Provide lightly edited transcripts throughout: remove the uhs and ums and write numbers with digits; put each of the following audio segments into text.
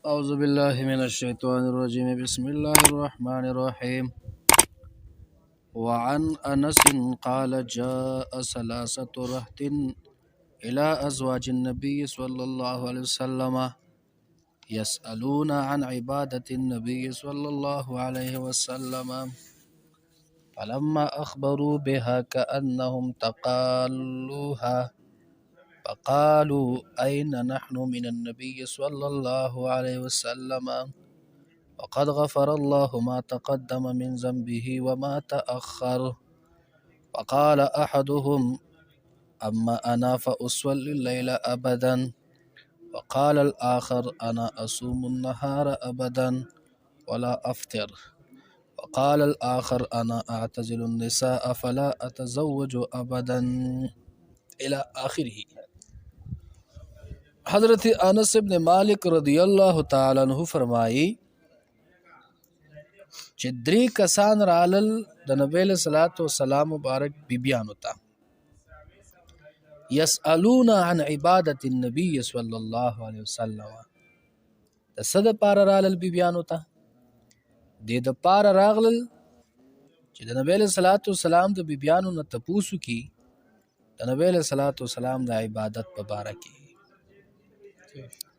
أعوذ بالله من الشيطان الرجيم بسم الله الرحمن الرحيم وعن أنس قال جاء ثلاثة رهط إلى أزواج النبي صلى الله عليه وسلم يسألون عن عبادة النبي صلى الله عليه وسلم فلما أخبروا بها كأنهم تقالوها فقالوا أين نحن من النبي صلى الله عليه وسلم وقد غفر الله ما تقدم من ذنبه وما تأخر. وقال أحدهم أما أنا فأصلي الليل أبدا، وقال الآخر أنا أصوم النهار أبدا ولا أفطر، وقال الآخر أنا أعتزل النساء فلا أتزوج أبدا إلى آخره. حضرت انس ابن مالک رضی الله تعالی عنہ فرمایي چې درې کسان رالل د نبی له صلوات و سلام مبارک بیبیانو ته يسألون عن عبادت النبي صلی الله علیه وسلم. د څه دپاره رالل بیبیانو ته؟ دې دپاره راغلل چې د نبی له صلوات و سلام د بیبیانو نه تپوس وکړي د نبی له صلوات و سلام د عبادت په باره کې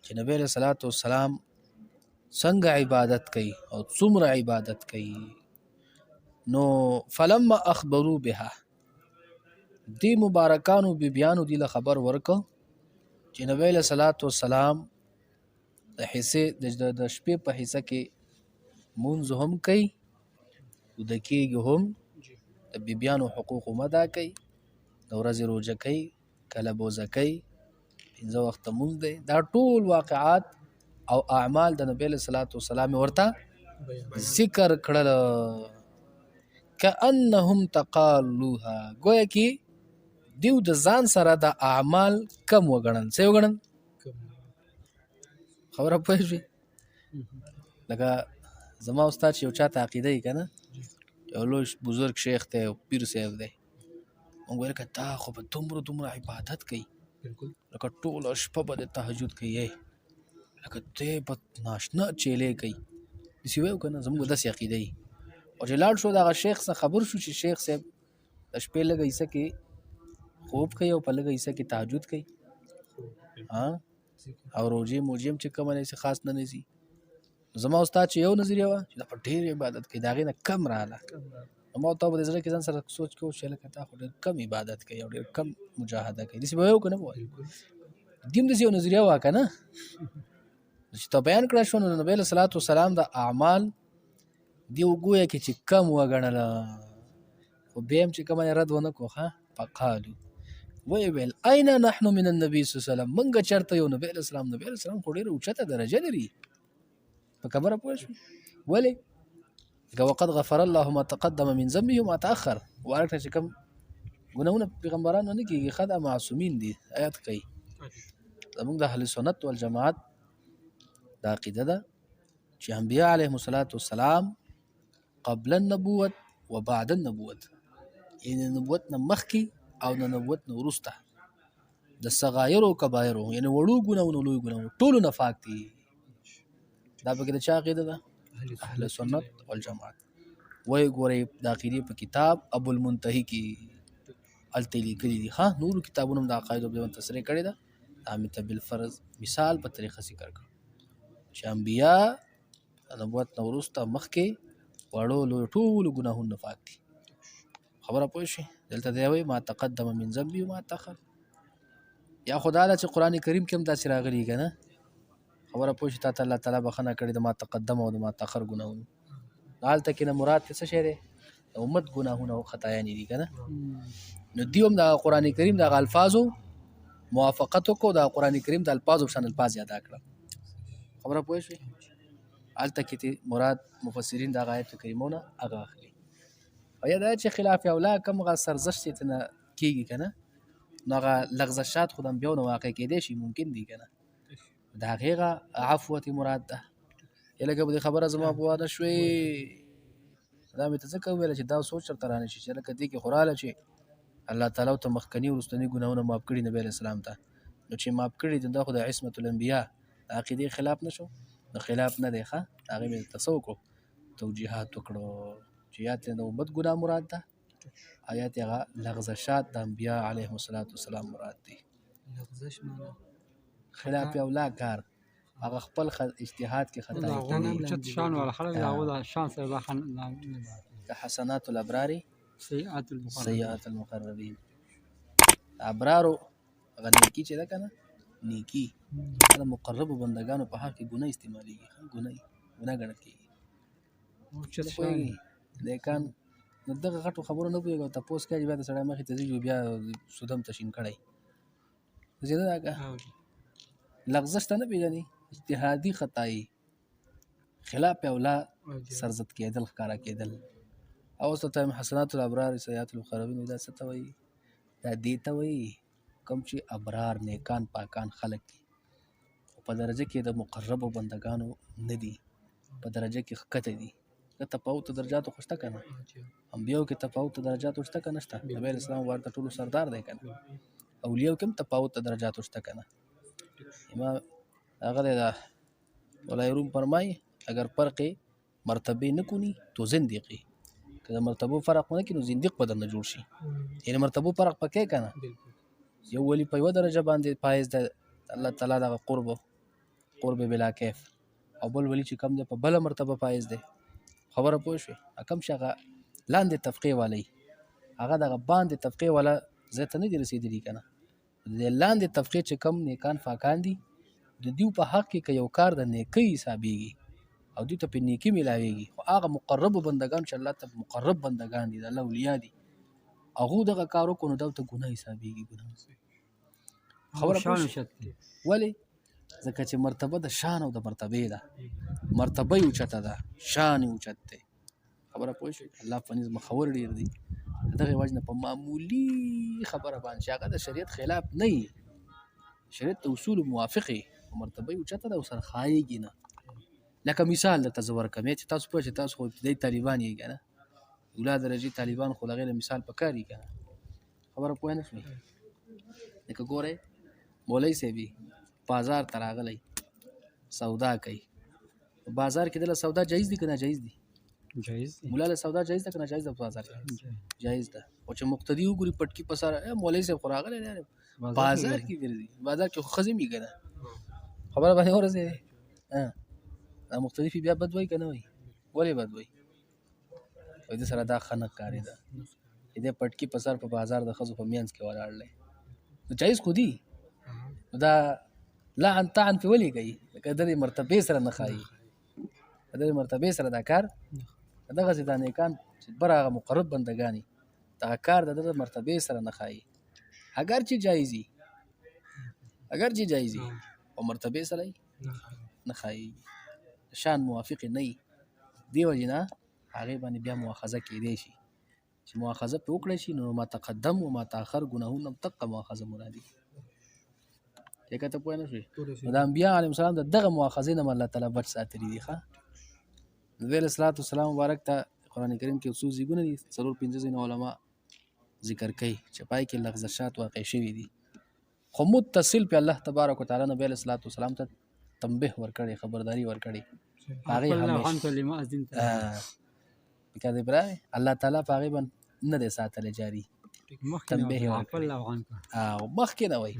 چې نبی له صلوات و سلام څنګه عبادت کوي او څومره عبادت کوي. نو فلما اخبرو بها، دی مبارکانو بیبیانو دی له خبر ورکو چې نبی له صلوات و سلام د حصے د شپې په حصہ کې مونځ هم کوي، وده کېږي هم، د بیبیانو حقوق هم ادا کوي، د ورځې روژه کوي، کله بوزه کوي، پنځه وخته مونځ دی. دا ټول واقعات او اعمال د نبی له صلوات و سلام ورته ذکر کړل. کأنهم تقالوها، گویا کې دیو د ځان سره د اعمال کم وګڼل. څه وګڼل؟ خبره پوه شوې؟ لکه زما استاد چې یو چاته عقیده یې که نه، یو لوی بزرګ شیخ دی او پیر صاحب دی، موږ ویل که دا خو به دومره عبادت کوي، لکه ټوله شپه به د تهجد کوي، لکه دی به ناشنا چیلې کوي، داسې ویو که نه، زموږ داسې عقیده یي. او چې لاړ شو د هغه شیخ څخه خبر شو چې شیخ صاحب د شپې لږه حصه کې خوب کوي او په لږه حصه کې تهجد کوي، او روژې موجې هم چې کومه نه خاص نه نیسي. زما استاد چې یو نظریه وه چې دا په ډېر عبادت کوي، د هغې نه کم راغله. ما ورته په دې زړه کې ځان سره سوچ کوو چې لکه دا خو ډېر کم عبادت کوي او ډېر کم مجاهده کوي، داسې به ویو که نه به وایو؟ دې هم داسې یو نظریه وه که نه، چې ته بیان کړه شو. نو د نبی له صلوات وسلام د اعمال دې وګویه کې چې کم وګڼله، خو بیا هم چې کومه رد ونه کړو. فقالو، وی ویل این نحن من النبي صلی الله علیه وسلم، موږ چېرته یو نبی علیه السلام. نبی علیه السلام خو ډېره اوچته درجه لري. په خبره پوه شوې؟ ولې؟ ځکه وقد غفر الله ما تقدم من ذنبه وما تأخر، وارک چې کوم ګناهونه پیغمبرانو نه کېږي، ښه دا معصومین دي. آیات کوي زموږ د اهل سنت والجماعت دا عقیده ده چې انبیا علیهم السلام قبل النبوت و بعد النبوت، یعنی نبوت نه مخکې او د نبوت نه وروسته د صغایرو او کبایرو، یعنی وړو ګناهونو لوی ګناهونو ټولو نه پاک دي. دا پکې د چا عقیده ده؟ اهل سنت والجماعت. وایي ګورئ د عقیدې په کتاب ابو المنتهي کې هلته یې لیکلي دي. نورو کتابونو هم د عقایدو بیا تصریح کړې ده. د عامة بالفرض مثال په طریقه ذکر کړ چې انبیا د نبوت نه وروسته مخکې وړو لویو ټولو ګناهونو نه پاک دي. خبره پوه شوې؟ دلته دی وایي ما تقدم من ذنبي وما تأخر. یا خو دا ده چې قرآن کریم کې هم داسې راغلي که نه، خبره پوه شي، تا ته الله تعالی بخښنه کړې د ما تقدم او د ما تأخر ګناهونو. هلته کې نه مراد څه شی دی؟ د امت ګناهونه او خطایانې دي که نه. نو دوی هم د قرآن کریم دغه الفاظو موافقت وکړو، د قرآن کریم د الفاظو شان الفاظ یادا کړه. خبره پوه شوې؟ هلته کې مراد مفسرین د هغه آیت کریمونه هغه اخلي. او یا دا چې خلاف اولا کوم هغه سرزش چې ته نه کېږي که نه، نو هغه لغزشات خو د انبیاو نه واقع کېدی شي، ممکن دي که نه، د هغې هغه عفو ته مراد ده. یا لکه به دې خبره زما په واده شوې، دا مې ته ځکه وویله چې دا سوچ درته رانه شي چې لکه دې کې خو راله چې الله تعالی ورته مخکني وروستني ګناهونه معاف کړي نبي علیه السلام ته، نو چې معاف کړي دا خو د عصمت الانبیا د عقیدې خلاف نه شو. د خلاف نه دی ښه هغې مې درته څه وکړو توجیحات وکړو چې یا ترې د امت ګناه مراد ده او یا ترې هغه لغزشات د انبیا علیهم السلام مراد دی لغزش معنا خلاف اولا کار هغه خپل اجتهاد کې خطا کوي چې شان ولا خلک هغه د شان سره راخن د حسنات الابرار سیئات المقربین ابرارو هغه نیکی چې ده کنه نیکی د مقربو بندگانو په حق کې ګناه استعمالېږي ګناه ګڼل کېږي نیکان نو دغه غټو خبرو نه پوهېږي او تپوس کوي بیا د سړی مخې ته ځي بیا سودم تشین کړی چې نه دا لغزش ته نه پېژني اجتهادي خطایي خلاف اولا سرزد کېدل ښکاره کېدل او اوس ته حسنات الابرار سیئات المقربین دا څه ته وایي دا دې ته وایي کوم چې ابرار نیکان پاکان خلک دي په درجه کې د مقربو بندگانو نه دي په درجه کې ښکته دي که تفاوت درجاتو خو شته که نه انبیاو کې تفاوت درجاتو شته که نه شته نبی علیه السلام ورته ټولو سردار دی که نه اولیاو کې هم تفاوت درجاتو شته که نه امام هغه دی دا ولای روم فرمای اگر فرق مرتبه نکنی تو زندقی که د مرتبو فرق ونه کړي نو زندق به درنه جوړ شي یعنې مرتبو فرق پکې که نه یو ولی په یوه درجه باندې فایز ده الله تعالی دغه قرب بلا کیف او بل ولی چې کم دی په بله مرتبه فایز دی خبره پوه شوې کم چې هغه لاندې طبقې والی هغه دغه باندې طبقې والا ځای ته نه دي رسېدلي که نه د لاندې طبقې چې کم نیکان پاکان دي د دیو په حق کې که یو کار د نیکۍ حسابېږي او دوی ته په نیکي میلاویږي خو هغه مقربو بندگان چې الله ته مقرب بندگان دي د الله اولیا دي هغو دغه کار وکړو نو دا ورته ګناه حسابېږي خبره پوه شوې ولې ځکه چې مرتبه د شان او د مرتبې ده مرتبه یې اوچته ده شان یې اوچت دی خبره پوه شوې الله په نظم مخور ډېر دی دغې وجه نه په معمولي خبره باندې چې هغه د شریعت خلاف نه وي شریعت د اصولو موافق وي مرتبه یې اوچته ده او سرخایږي نه لکه مثال درته زه ورکړم چې تاسو پوه چې تاسو خو ابتدایي طالبان یې که نه اوله درجې طالبان خو د هغې له مثال په کار یي که نه خبره پوه نه شوې لکه ګورئ مولوي صاحب بازار ته راغلی سودا کوي بازار کې دله سودا جایز دي که ناجایز دي جایز دی مولا له سودا جایز ده که ناجایز ده په بازار کې جایز ده او چې مقتدي وګوري پټکي په سره مولوي صاحب خو راغلی بازار کې ګرځي بازار کې خو ښځې مې که نه خبره باندې ورسېدې دا مختلفي بیا بد وایي که نه وایي ولې بد وایي وایي د سره دا ښه نه ښکارېده چې دی پټکي په سر په بازار د ښځو په منځ کې ولاړ دی نو جایز خو دي نو دا لعن طعن پې ولې کوي لکه د دې مرتبې سره نه ښایي د دې مرتبې سره دا کار دغسې دا نیکان چې بر هغه مقرب بندګان دي دغه کار د ده د مرتبې سره نه ښایي اگر چې جایز وي او مرتبې سره یې نه ښایي شان موافق نه وي دې وجې نه هغې باندې بیا مؤاخذه کېدی شي چې مؤاخذه پرې وکړی شي نو ما تقدم و ما تاخر ګناهونه هم دقه مؤاخذه مرادي که ته پوه نه شوې نو د انبیا علیهم السلام د دغه مؤاخذې نه الله تعالی بچ ساتلي دي ښه نبي علیه الصلاة والسلام مبارک ته قرآن کریم کې څو ځایونه دي 4-5 ځایونه علما ذکر کوي چې پای کې لغزشات واقع شوي دي خو متصل په الله تبارک وتعالی نبی علیه الصلاة والسلام ته تنبیه ورکړي خبرداری ورکړي هغې همیشه الله تعالی په هغې باندې نه دی ساتلی جاري تنبیه ورکړي مخکې نه وایي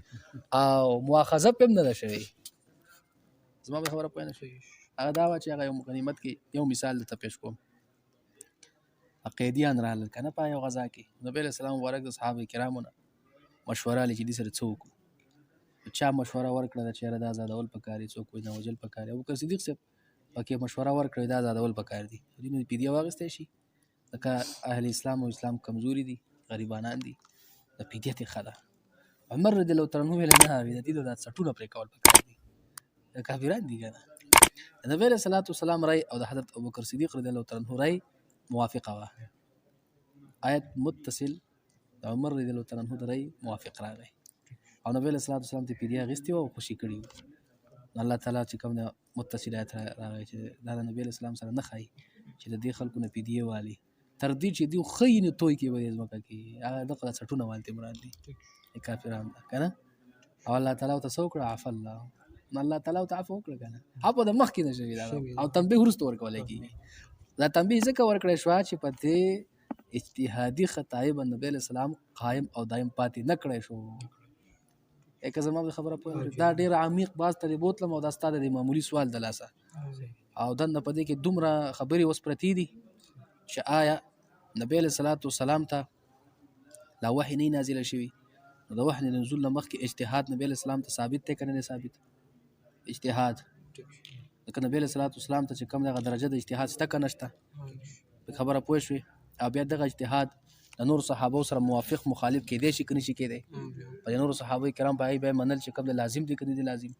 او مؤاخذه پې هم نه ده شوې زما به خبره پوه نه شوې هغه دا وه چې هغه یو غنیمت کې یو مثال درته پیش کوم قیدیان راغلل که نه په یو غذا کې نبي علیه السلام مبارک د صحابه کرامو نه مشوره لې چې دې سره څه وکړو چا مشوره ورکړه چې یاره دا آزادول پکار دي څوک وایي دا وژل پکار دي ابوبکر صدیق صاحب پکې مشوره ورکړه دا آزادول پکار دي دوی نو فدیه واخیستی شي ځکه اهل اسلام او اسلام کمزوري دي غریبانان دي د فدیه ترې ښه ده عمر رضی الله تعالی عنه ویل نه د دې دا څټونه پرې کول پکار دي د کافران دي که نه د نبي علیه الصلاة والسلام رای او د حضرت ابوبکر صدیق رضی الله تعالی عنه رای موافقه وه آیت متصل د عمر رضی الله تعالی عنه د رای موافق راغی او نبی علیه الصلاة والسلام ته فدیه اخیستې وه او خوشي کړي وو الله تعالی چې کوم د متصل آیت راغی چې دا د نبي علیه السلام سره نه ښایي چې د دې خلکو نه فدیه والي تر دې چې دوی ښیي نه توی کې به یې ځمکه کې هغه دغه څټونه والتې مراد دي کافران ده که نه او الله تعالی ورته څه وکړه عفا الله نو الله تعالی ته عفو وکړه کنه عفو د مخ کې نشوي دا او تنبیه ورسته ورکول کیږي دا تنبیه ځکه ورکړی شو چې په دې اجتهادي خطای باندې نبی علیہ السلام قائم او دائم پاتې نه کړی شو که زما خبره پوه دا ډیر عمیق باز ته بوتلم او دا ستاسو د معمولی سوال د لاسه او دنه په دې کې دومره خبرې وس پرتی دي چې آیا نبی علیہ الصلوۃ والسلام ته لا وحی نه نازل شوی نو د وحی نزول مخکې اجتهاد نبی علیہ السلام ته ثابت ته کنه ثابت اجتهاد لکه نبی علیہ الصلوۃ والسلام ته چې کوم دغه درجه د اجتهاد شته کنه شته خبره پوه شوې او بیا دغه اجتهاد د نور صحابه سره موافق مخالف کېدی شي کني شي کېدی په نور صحابه کرام پای به منل چې کوم لازم دي کني دي لازم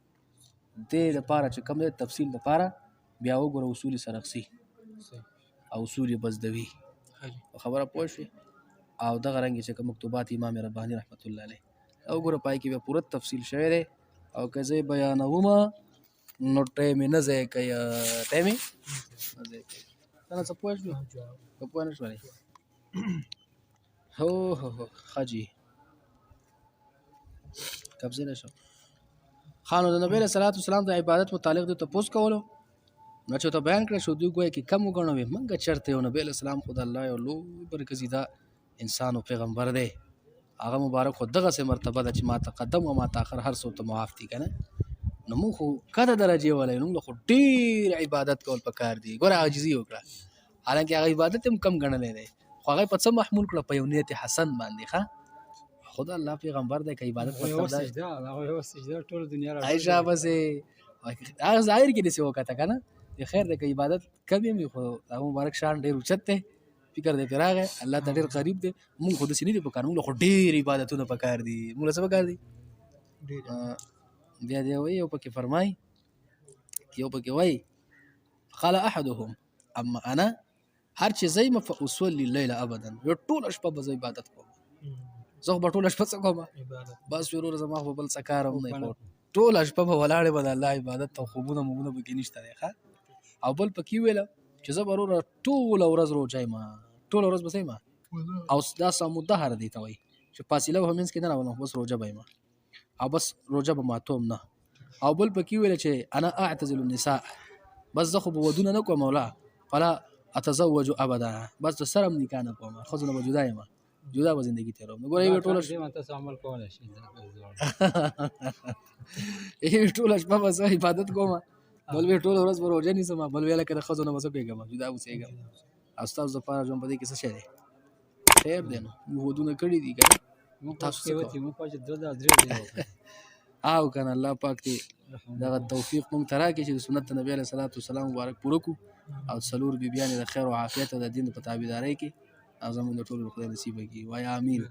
دې لپاره چې کوم تفصیل لپاره بیا وګوره اصول سرخسي او اصول بزدوی خبره پوه شوې او دغه رنګ چې کوم مکتوبات امام رباني رحمت الله علیه او ګوره پای کې به پوره تفصیل شوی دی او که زه بیانوم نو ټایم نه ځای کوي ټایم نه ځای کوي څنګه څه پوه شوې که پوه نه شوې هو خاجي قبضه نشو خانو د نبی صلی الله علیه وسلم د عبادت متعلق د تپوس کولو نو چې ته بیان کړې شو دوی ګویا کې کم وګڼو منګه چرته یو نبی اسلام خدای الله یو لو برکزي دا انسان او پیغمبر دی هغه مبارک خو دغه سه مرتبه د چې ما تقدم او ما تاخر هر څه ته معاف دي کنه نو موږ خو کده درجه ولای نو خو ډیر عبادت کول پکار دي ګوره عاجزي وکړه حالانکه هغه عبادت هم کم ګڼلې دی خو هغه په څه محمول کړه په یو نیت حسن باندې ښه خدا الله پیغمبر دی که عبادت مطلب دا هغه سجده ټول دنیا را عائشہ بس هغه ظاهر کې دې وکړه کنه خیر دی که عبادت کبي مې خو هغه مبارک شان ډیر اوچت دی فکر دې راغی الله ته ډیر قریب دی مونږ خو د سینې په کار مونږ خو ډیر عبادتونه پکار دي مونږ څه پکار دي بیا دی وی او پکې فرمای یو پکې وای قال احدهم اما انا هر چې زېم فاصلي الليل ابدا یو ټول شپه به عبادت کوم زه به ټول شپه څه کوم بس ورور زما په بل څه کارم نه ټول شپه په ولاړې به الله عبادت او خوبونه مونږ به کې نشته ښه او بل پکې ویل چې زه ورور ټول ورځ روزای ما ټول ورځ بسې ما او دا سمودهر دی ته وای چې فاصله همینس کې نه ونه بس روزه به ما او بس روزه به ماتوم نه او بل پکې ویل چې انا اعتزل النساء بس زه خو به ودونه نه کوم مولا فلا اتزوج ابدا بس سرم نکاح نه کوم خو زه نه جدا یم جدا به زندگی تیروم نو ګورې ټول تاسو عمل کولای شئ ټول شپه بس عبادت کوم بل به ټول ورځ روزه نیسم بل ویل کړه خو زه نه وسګم جدا اوسېږم استاد د پاره جون پدې کې څه شه خیر دی نو ودونه کړی دي کنه تاسو څه وتی مو پاتې دوه درې او کنه الله پاک دې دا توفیق مونږ ترا کې چې سنت نبی علیہ الصلوۃ والسلام مبارک پوره کو او څلور بیبیانې د خیر او عافیت او د دین په تابعداري کې اعظم د ټول خدای نصیب کړي وای امین